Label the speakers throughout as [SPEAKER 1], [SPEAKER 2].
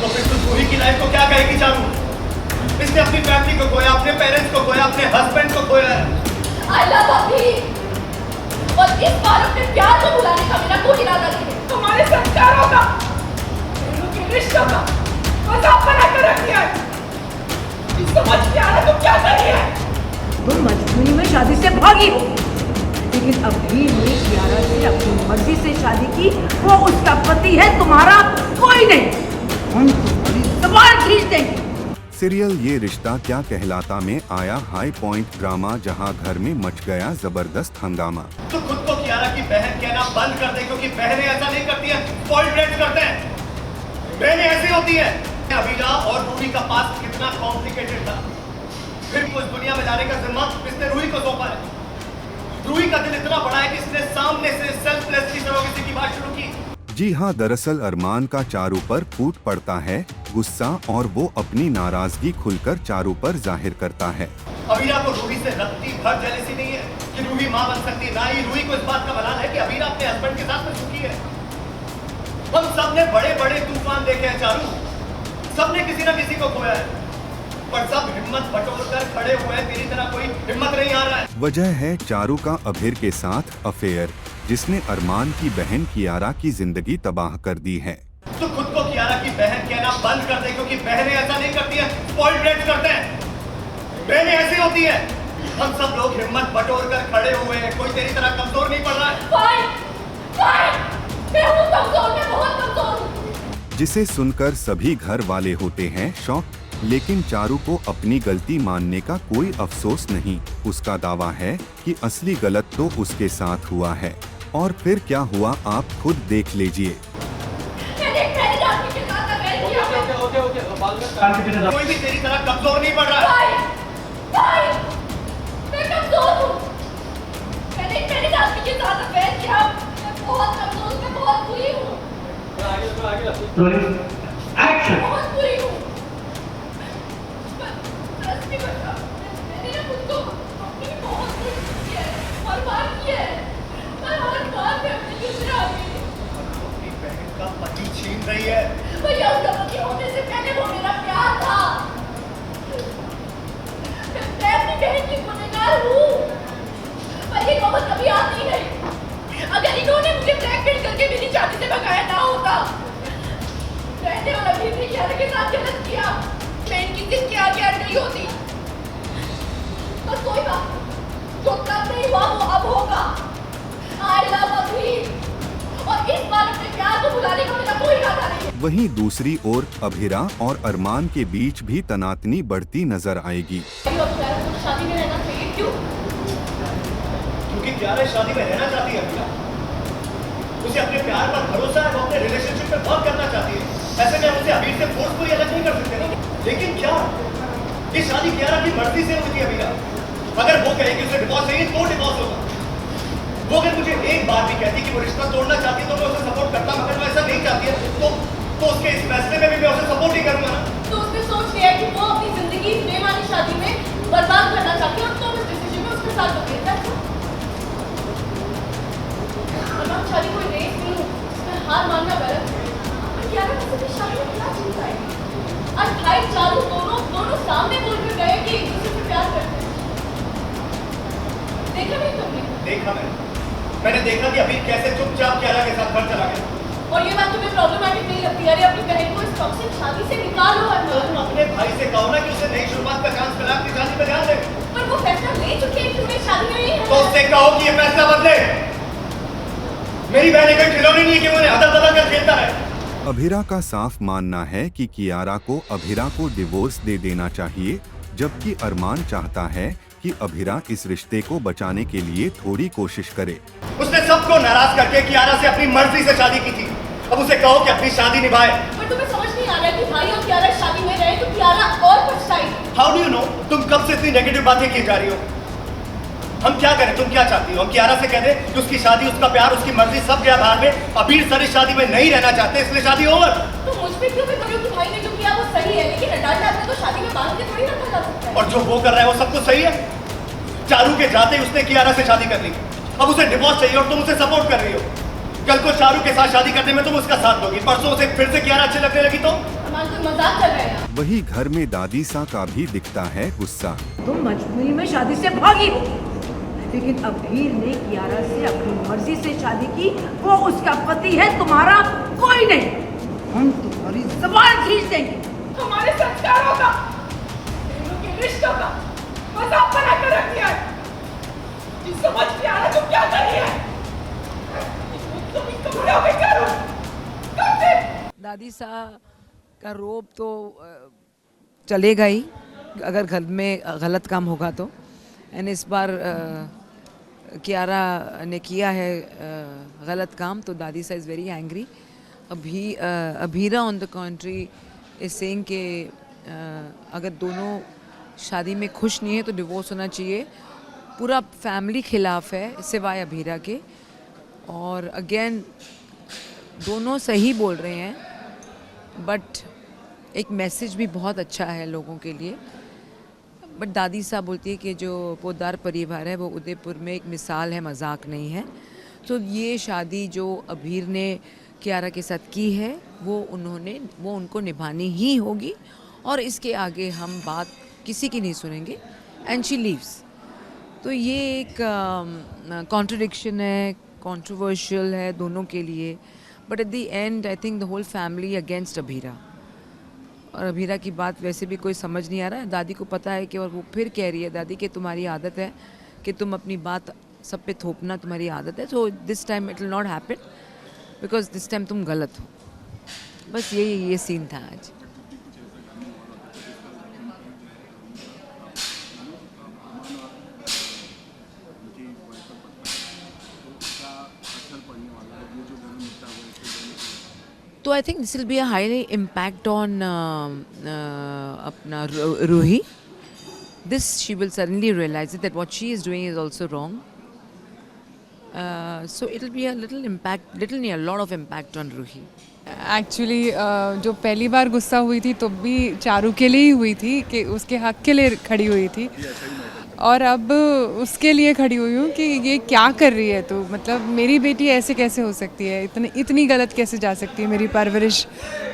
[SPEAKER 1] तो फिर तू रूही की लाइफ को क्या कहेगी चारू? इसने अपनी फैमिली को खोया, अपने पेरेंट्स को खोया, अपने हस्बैंड को खोया है।
[SPEAKER 2] आई लव अभी, और इस बार अपने प्यार को भुलाने का मेरा कोई इरादा नहीं है। तुम्हारे संस्कारों का, के रिश्तों का मजाक बनाकर रख दिया है। समझ में आ रहा तुम क्या कर रही है?
[SPEAKER 3] तुम मजबूरी में शादी से भागी हो, लेकिन अभी ने कियारा से अपनी मर्जी से शादी की। वो उसका पति है, तुम्हारा कोई नहीं। हम तुम्हारी ज़बान खींच देंगे।
[SPEAKER 4] सीरियल ये रिश्ता क्या कहलाता में आया हाई पॉइंट ड्रामा, जहां घर में मच गया जबरदस्त हंगामा।
[SPEAKER 1] तो खुद को कियारा की बहन कहना बंद कर दे, क्योंकि बहनें ऐसा नहीं करती हैं, स्पॉइल्ड ब्रैट्स करते हैं। बहनें ऐसी होती हैं। अभिला और रूही का पास्ट कितना कॉम्प्लिकेटेड था, फिर भी उस दुनिया में जाने का जिम्मा इसने रूही को सौंपा है। रूही का दिल इतना बड़ा है कि इसने सामने से सेल्फलेस की तरह किसी की बात शुरू की।
[SPEAKER 4] जी हाँ, दरअसल अरमान का चारू पर फूट पड़ता है गुस्सा, और वो अपनी नाराजगी खुलकर चारू पर जाहिर करता है।
[SPEAKER 1] अभिला को रूही से रत्ती भर जेलसी नहीं है कि रूही माँ बन सकती, ना ही रूही को इस बात का मलाल है कि अभिला अपने हस्बैंड के साथ में सुखी है। हम सबने बड़े बड़े तूफान देखे हैं चारू, सबने किसी न किसी को खोया है, पर सब हिम्मत बटोर कर खड़े हुए हैं। तेरी तरह कोई हिम्मत नहीं आ रहा है।
[SPEAKER 4] वजह है चारू का अभिर के साथ अफेयर, जिसने अरमान की बहन कियारा की जिंदगी तबाह कर दी है।
[SPEAKER 1] तो खुद को कियारा की बहन कहना बंद कर दे, क्योंकि बहनें ऐसा नहीं करती हैं, स्पॉइल्ड ब्रैट्स करते हैं। बहनें ऐसी होती हैं। हम सब लोग हिम्मत बटोर कर खड़े हुए हैं, कोई तेरी तरह कमजोर नहीं पड़ रहा है।
[SPEAKER 2] मैं हूँ कमजोर, मैं बहुत कमजोर हूँ।
[SPEAKER 4] जिसे सुनकर सभी घर वाले होते हैं शॉक, लेकिन चारू को अपनी गलती मानने का कोई अफसोस नहीं। उसका दावा है कि असली गलत तो उसके साथ हुआ है, और फिर क्या हुआ आप खुद देख लीजिए।
[SPEAKER 1] कोई भी तेरी तरह कमजोर नहीं पड़ रहा है।
[SPEAKER 2] मैं कमजोर हूँ। मैंने जाती के साथ अफेयर किया। मैं बहुत कमजोर हूँ, मैं बहुत बुरी हूँ। बहुत बुरी हूँ। मैंने ना खुद को अपनी बहुत बुरी की है, हर बार की है। मैं हर बार मैं अपनी दूसरा आ गई।
[SPEAKER 1] अपनी बहन का पति छीन रही है।
[SPEAKER 2] भैया उसका पति होने से पहले वो मेरा प्यार था। मैं अपनी बहन की गुनहगार हूँ, पर ये नौबत कभी आती नहीं। अगर इन्होंने मुझे ब्लैकमेल करके मेरी शादी से भगाया ना होता, रहने वाला भी कियारा के साथ गलत किया, मैं इनकी जिद के आगे अड़ गई होती। पर कोई बात नहीं, जो तब नहीं हुआ वो अब होगा। आई लव अभी, और इस बार अपने प्यार को भुलाने का मेरा कोई इरादा नहीं है।
[SPEAKER 4] वहीं दूसरी ओर अभिरा और अरमान के बीच भी तनातनी बढ़ती नजर आएगी।
[SPEAKER 2] शादी में रहना चाहिए, क्यों?
[SPEAKER 1] क्योंकि कियारा शादी में रहना चाहती है। अभिला, उसे अपने प्यार पर भरोसा है, वो अपने रिलेशनशिप में वर्क करना चाहती है। ऐसे में उसे अभी से फोर्सफुली अलग नहीं कर सकते ना। लेकिन क्या ये शादी कियारा की मर्जी से होती है? अभिला, अगर वो कहे कि उसे डिवोर्स चाहिए तो डिवोर्स होगा। वो अगर मुझे एक बार भी कहती कि वो रिश्ता तोड़ना चाहती है तो मैं उसे सपोर्ट करता, मगर वो ऐसा नहीं चाहती है तो उसके इस फैसले में भी मैं उसे सपोर्ट ही करूंगा ना।
[SPEAKER 2] तो उसने सोच लिया कि वो अपनी जिंदगी प्रेम वाली शादी में बर्बाद करना चाहती है, और तो इस डिसीजन में उसके साथ हो गया। अरमान, शादी कोई रेस नहीं है, इसमें हार मानना गलत है। और कियारा किसी भी शादी में क्या चिंता है? आज भाई चारू दोनों सामने बोल कर गए कि एक दूसरे से प्यार करते हैं। देखा नहीं तुमने?
[SPEAKER 1] देखा मैंने देखा कि अभी कैसे चुपचाप कियारा के साथ घर चला गया।
[SPEAKER 2] और ये बात तुम्हें प्रॉब्लमैटिक नहीं लगती? अरे अपनी बहन को इस टॉक्सिक शादी से निकालो।
[SPEAKER 1] तो तुम अपने भाई से कहो ना कि उसे नई शुरुआत का चांस मिला, अपनी शादी में ध्यान दे।
[SPEAKER 2] पर वो फैसला ले चुकी है कि उन्हें शादी में नहीं है।
[SPEAKER 1] तो उससे कहो कि ये फैसला बदले। मेरी बहन कोई खिलौनी नहीं है कि उन्हें अदल बदल कर खेलता है।
[SPEAKER 4] अभिरा का साफ मानना है कि कियारा को अभिरा को डिवोर्स दे देना चाहिए, जबकि अरमान चाहता है कि अभिरा इस रिश्ते को बचाने के लिए थोड़ी कोशिश करे।
[SPEAKER 1] उसने सबको नाराज करके कियारा से अपनी मर्जी से शादी की थी, अब उसे कहो कि अपनी शादी निभाए।
[SPEAKER 2] पर तुम्हें समझ नहीं आ रहा कि भाई और कियारा शादी में रहे तो कियारा और पछताएगी।
[SPEAKER 1] How do you know? तुम कब से इतनी नेगेटिव बातें की जा रही हो? हम क्या करें? तुम क्या चाहती हो? हम कियारा से कह दें कि उसकी शादी, उसका प्यार, उसकी मर्जी सब गया बाहर में, अबीर सर इस शादी में नहीं रहना चाहते, इसलिए शादी ओवर।
[SPEAKER 2] तो मुझ पे क्यों भी करो कि भाई ने जो किया वो सही है, लेकिन अडाल्ट आदमी को शादी में बांध के थोड़ी रखा जा सकता है।
[SPEAKER 1] और जो वो कर रहा है वो सब कुछ सही है। चारू के जाते ही उसने कियारा से शादी कर ली, अब उसे डिवोर्स चाहिए और तुम उसे सपोर्ट कर रही हो। कल को चारू के साथ शादी करने में तुम उसका साथ दोगी, परसों उसे फिर से कियारा अच्छे लगने लगी तो?
[SPEAKER 2] अरमान, तुम
[SPEAKER 4] वही घर में दादी सा का भी दिखता है गुस्सा।
[SPEAKER 3] तुम मजबूरी में शादी से भागी हो, लेकिन अबीर ने कियारा से अपनी मर्जी से शादी की। वो उसका पति है, तुम्हारा कोई नहीं। हम तुम्हारी ज़बान खींच देंगे।
[SPEAKER 2] हमारे संस्कारों का, बहनों के रिश्तों का मजाक बना कर रख दिया है। ये समझ में आ रहा तुम क्या कर रही है? तुम इन कपड़ों में करो करते।
[SPEAKER 3] दादी सा का रोब तो चलेगा ही अगर घर में गलत काम होगा तो। एंड इस बार कियारा ने किया है गलत काम, तो दादी सा is very angry. Abhira on the country is saying कि अगर दोनों शादी में खुश नहीं है तो डिवोर्स होना चाहिए। पूरा फैमिली खिलाफ है सिवाय अभीरा के। और अगेन दोनों सही बोल रहे हैं, बट एक मैसेज भी बहुत अच्छा है लोगों के लिए। बट दादी साहब बोलती है कि जो पोद्दार परिवार है वो उदयपुर में एक मिसाल है, मजाक नहीं है। तो ये शादी जो अभीर ने कियारा के साथ की है वो उनको निभानी ही होगी, और इसके आगे हम बात किसी की नहीं सुनेंगे। And she leaves. तो ये एक कॉन्ट्रडिक्शन है, कंट्रोवर्शियल है दोनों के लिए। But at the end I think the whole family against Abhira. और अभीरा की बात वैसे भी कोई समझ नहीं आ रहा है। दादी को पता है कि, और वो फिर कह रही है, दादी कि तुम्हारी आदत है कि तुम अपनी बात सब पे थोपना, तुम्हारी आदत है। So this time it will not happen because this time तुम गलत हो। बस ये सीन था आज। तो I think this will be a highly impact on अपना Ruhi. This she will suddenly realize it, that what she is doing is also wrong. So it will be a little impact, a lot of impact on Ruhi.
[SPEAKER 5] Actually जो पहली बार गुस्सा हुई थी तो भी चारू के लिए ही हुई थी कि उसके हक के लिए खड़ी हुई थी, और अब उसके लिए खड़ी हुई हूँ कि ये क्या कर रही है तू, मतलब मेरी बेटी ऐसे कैसे हो सकती है, इतनी गलत कैसे जा सकती है मेरी परवरिश।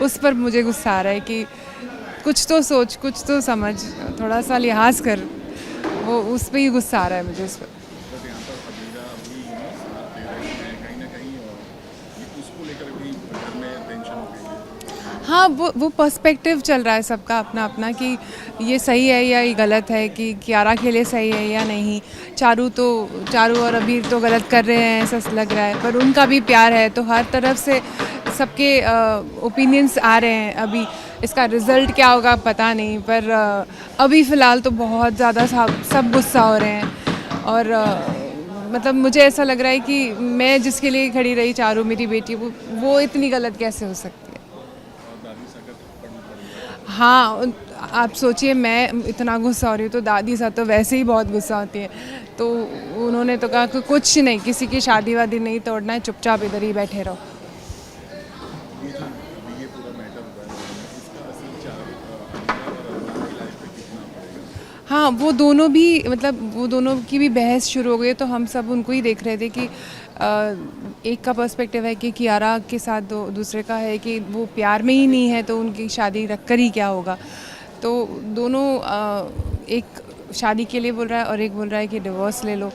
[SPEAKER 5] उस पर मुझे गुस्सा आ रहा है कि कुछ तो सोच, कुछ तो समझ, थोड़ा सा लिहाज कर। वो उस पर ही गुस्सा आ रहा है मुझे उस पर। हाँ, वो पर्सपेक्टिव चल रहा है सबका अपना अपना कि ये सही है या ये गलत है, कि कियारा के लिए सही है या नहीं। चारू और अबीर तो गलत कर रहे हैं ऐसा लग रहा है, पर उनका भी प्यार है। तो हर तरफ से सबके ओपिनियंस आ रहे हैं। अभी इसका रिज़ल्ट क्या होगा पता नहीं, पर अभी फ़िलहाल तो बहुत ज़्यादा सब गुस्सा हो रहे हैं। और मतलब मुझे ऐसा लग रहा है कि मैं जिसके लिए खड़ी रही, चारू मेरी बेटी, वो इतनी गलत कैसे हो सकती है। हाँ, आप सोचिए मैं इतना गुस्सा हो रही हूँ तो दादी साहब तो वैसे ही बहुत गुस्सा होती है। तो उन्होंने तो कहा कि कुछ नहीं, किसी की शादी वादी नहीं तोड़ना है, चुपचाप इधर ही बैठे रहो। हाँ, वो दोनों भी, मतलब वो दोनों की भी बहस शुरू हो गई, तो हम सब उनको ही देख रहे थे कि एक का पर्सपेक्टिव है कि कियारा के साथ दूसरे का है कि वो प्यार में ही नहीं है तो उनकी शादी रख कर ही क्या होगा। तो दोनों एक शादी के लिए बोल रहा है और एक बोल रहा है कि डिवोर्स ले लो।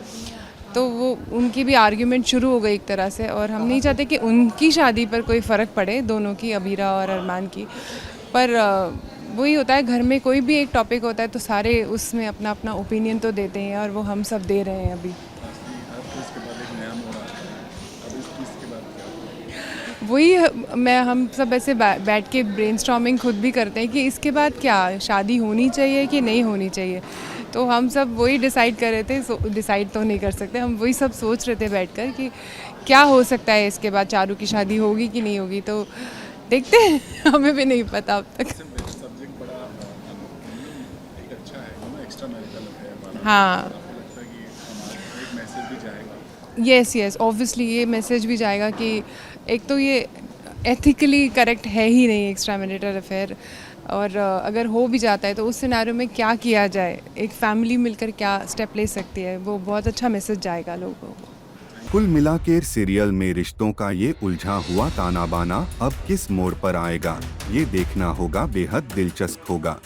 [SPEAKER 5] तो वो उनकी भी आर्ग्यूमेंट शुरू हो गई एक तरह से, और हम नहीं चाहते कि उनकी शादी पर कोई फ़र्क पड़े, दोनों की, अबीरा और अरमान की। पर वही होता है, घर में कोई भी एक टॉपिक होता है तो सारे उसमें अपना अपना ओपिनियन तो देते हैं, और वो हम सब दे रहे हैं अभी। वही हम सब ऐसे बैठ के ब्रेनस्टॉर्मिंग खुद भी करते हैं कि इसके बाद क्या, शादी होनी चाहिए कि नहीं होनी चाहिए। तो हम सब वही डिसाइड कर रहे थे, डिसाइड तो नहीं कर सकते, हम वही सब सोच रहे थे बैठकर कि क्या हो सकता है इसके बाद, चारू की शादी होगी कि नहीं होगी। तो देखते हैं, हमें भी नहीं पता अब तक। हाँ, यस, ऑब्वियसली ये मैसेज भी जाएगा कि एक तो ये एथिकली करेक्ट है ही नहीं एक्स्ट्रा मैरिटल अफेयर, और अगर हो भी जाता है तो उस सिनेरियो में क्या किया जाए, एक फैमिली मिलकर क्या स्टेप ले सकती है, वो बहुत अच्छा मैसेज जाएगा लोगों को।
[SPEAKER 4] कुल मिलाकर सीरियल में रिश्तों का ये उलझा हुआ ताना बाना अब किस मोड़ पर आएगा, ये देखना होगा, बेहद दिलचस्प होगा।